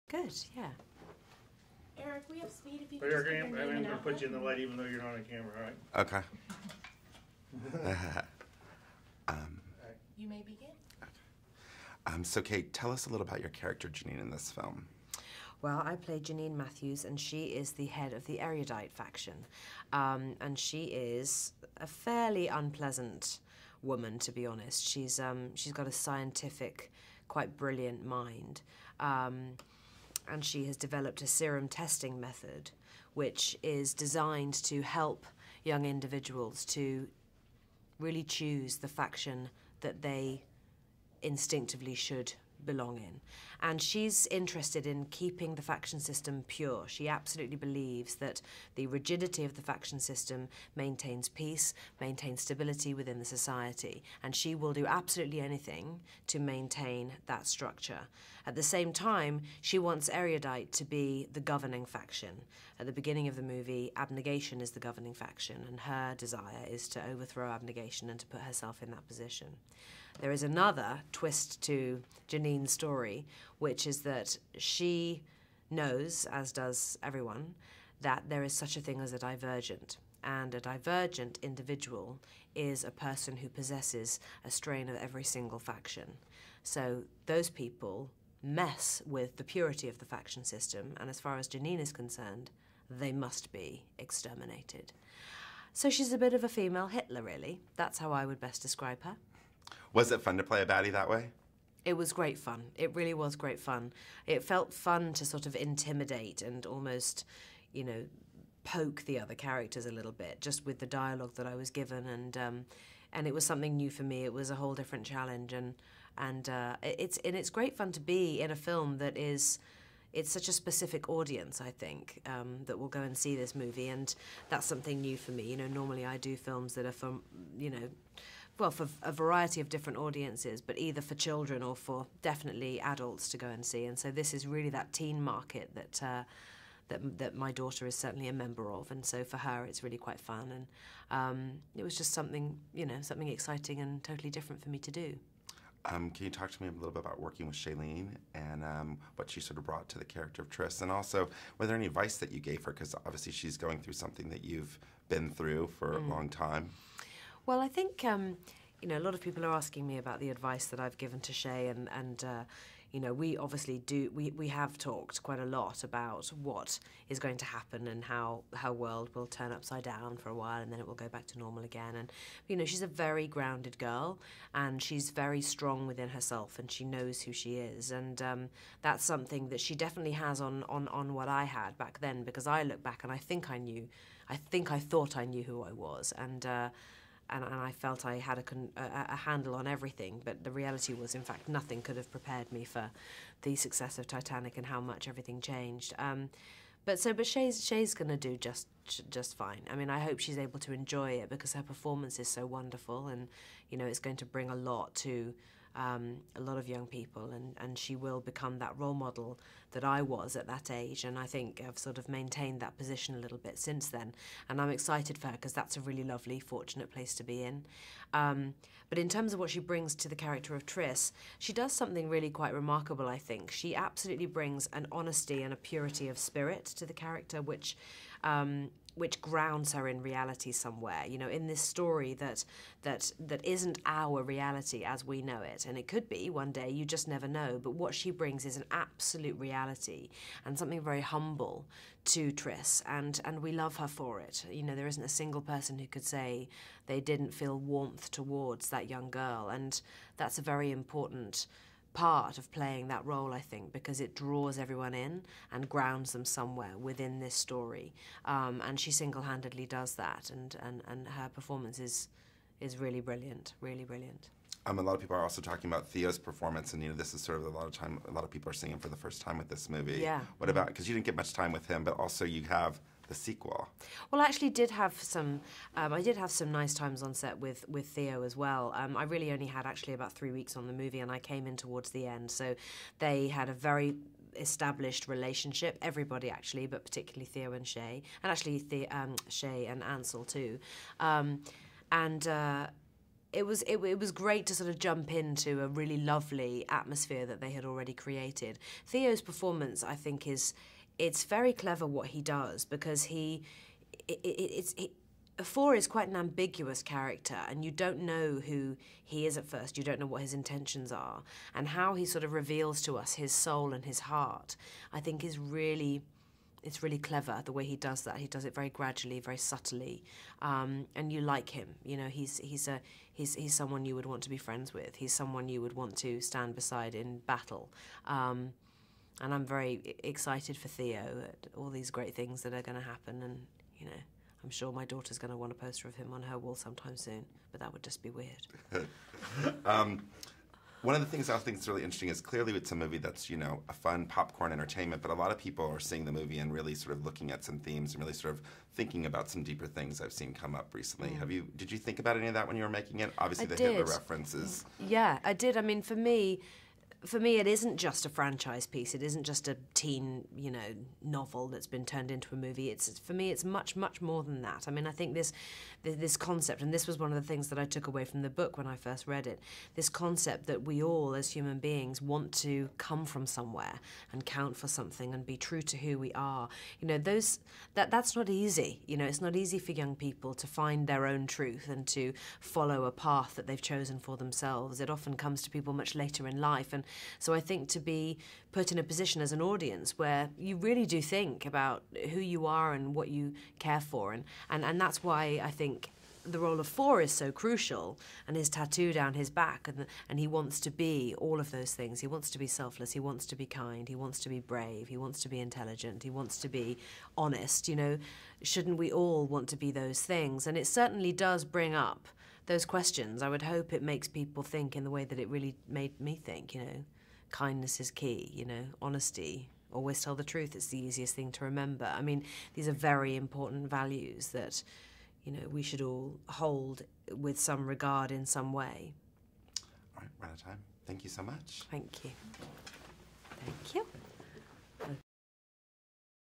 Good, yeah. Eric, we have speed if you But could just Eric, give I'm your name going and to outfit. put you in the light even though you're not on camera, all right? Okay. You may begin. So Kate, tell us a little about your character Janine in this film. Well, I play Janine Matthews, and she is the head of the erudite faction. And she is a fairly unpleasant woman, to be honest. She's got a scientific, quite brilliant mind. And she has developed a serum testing method which is designed to help young individuals to really choose the faction that they instinctively should belong in. And she's interested in keeping the faction system pure. She absolutely believes that the rigidity of the faction system maintains peace, maintains stability within the society, and she will do absolutely anything to maintain that structure. At the same time, she wants erudite to be the governing faction. At the beginning of the movie, abnegation is the governing faction, and her desire is to overthrow abnegation and to put herself in that position. There is another twist to Janine's story, which is that she knows, as does everyone, that there is such a thing as a divergent. And a divergent individual is a person who possesses a strain of every single faction. So those people mess with the purity of the faction system, and as far as Janine is concerned, they must be exterminated. So she's a bit of a female Hitler, really. That's how I would best describe her. Was it fun to play a baddie that way? It was great fun. It really was great fun. It felt fun to sort of intimidate and almost, you know, poke the other characters a little bit, just with the dialogue that I was given, and it was something new for me. It was a whole different challenge, and it's great fun to be in a film that is. It's such a specific audience, I think, that will go and see this movie, and that's something new for me. You know, normally I do films that are for, you know, well, for a variety of different audiences, but either for children or for definitely adults to go and see. And so this is really that teen market that my daughter is certainly a member of, and so for her it's really quite fun. And it was just something, you know, something exciting and totally different for me to do. Can you talk to me a little bit about working with Shailene and what she sort of brought to the character of Triss? And also, were there any advice that you gave her? Because obviously she's going through something that you've been through for a long time. Well, I think, you know, a lot of people are asking me about the advice that I've given to Shay, and you know, we obviously do, we have talked quite a lot about what is going to happen and how world will turn upside down for a while and then it will go back to normal again. And, you know, she's a very grounded girl and she's very strong within herself and she knows who she is. And that's something that she definitely has on what I had back then, because I look back and I thought I knew who I was. And I felt I had a handle on everything, but the reality was, in fact, nothing could have prepared me for the success of Titanic and how much everything changed. But Shay's going to do just fine. I mean, I hope she's able to enjoy it because her performance is so wonderful, and you know, it's going to bring a lot to a lot of young people, and she will become that role model that I was at that age, and I think I've sort of maintained that position a little bit since then, and I'm excited for her because that's a really lovely, fortunate place to be in. But in terms of what she brings to the character of Triss, she does something really quite remarkable, I think. She absolutely brings an honesty and a purity of spirit to the character, which grounds her in reality somewhere, you know, in this story that isn't our reality as we know it. And it could be one day, you just never know. But what she brings is an absolute reality and something very humble to Triss, and we love her for it. You know, there isn't a single person who could say they didn't feel warmth towards that young girl, and that's a very important part of playing that role, I think, because it draws everyone in and grounds them somewhere within this story. And she single-handedly does that, and her performance is really brilliant, really brilliant. A lot of people are also talking about Theo's performance, and you know, this is sort of a lot of people are seeing him for the first time with this movie. Yeah. What about, because you didn't get much time with him, but also you have the sequel. Well, I actually did have some. I did have some nice times on set with Theo as well. I really only had actually about 3 weeks on the movie, and I came in towards the end. So they had a very established relationship. Everybody actually, but particularly Theo and Shay, and actually Shay and Ansel too. it was great to sort of jump into a really lovely atmosphere that they had already created. Theo's performance, I think, it's very clever what he does, because Four is quite an ambiguous character, and you don't know who he is at first. You don't know what his intentions are, and how he sort of reveals to us his soul and his heart, I think is really, it's really clever the way he does that. He does it very gradually, very subtly, and you like him. You know, he's someone you would want to be friends with. He's someone you would want to stand beside in battle. And I'm very excited for Theo, at all these great things that are going to happen, and you know, I'm sure my daughter's going to want a poster of him on her wall sometime soon, but that would just be weird. One of the things I think is really interesting is clearly it's a movie that's, you know, a fun popcorn entertainment, but a lot of people are seeing the movie and really sort of looking at some themes and really sort of thinking about some deeper things I've seen come up recently. Did you think about any of that when you were making it? Obviously, Hitler references. Yeah, I did. I mean, for me, it isn't just a franchise piece. It isn't just a teen, you know, novel that's been turned into a movie. For me, it's much, much more than that. I mean, I think this concept, and this was one of the things that I took away from the book when I first read it, this concept that we all, as human beings, want to come from somewhere and count for something and be true to who we are. You know, that's not easy. You know, it's not easy for young people to find their own truth and to follow a path that they've chosen for themselves. It often comes to people much later in life, and so I think to be put in a position as an audience where you really do think about who you are and what you care for, and that's why I think the role of Four is so crucial, and his tattoo down his back, and he wants to be all of those things. He wants to be selfless, he wants to be kind, he wants to be brave, he wants to be intelligent, he wants to be honest. You know, shouldn't we all want to be those things? And it certainly does bring up those questions. I would hope it makes people think in the way that it really made me think, you know. Kindness is key, you know, honesty, always tell the truth, it's the easiest thing to remember. I mean, these are very important values that, you know, we should all hold with some regard in some way. All right, we're out of time. Thank you so much. Thank you. Thank you.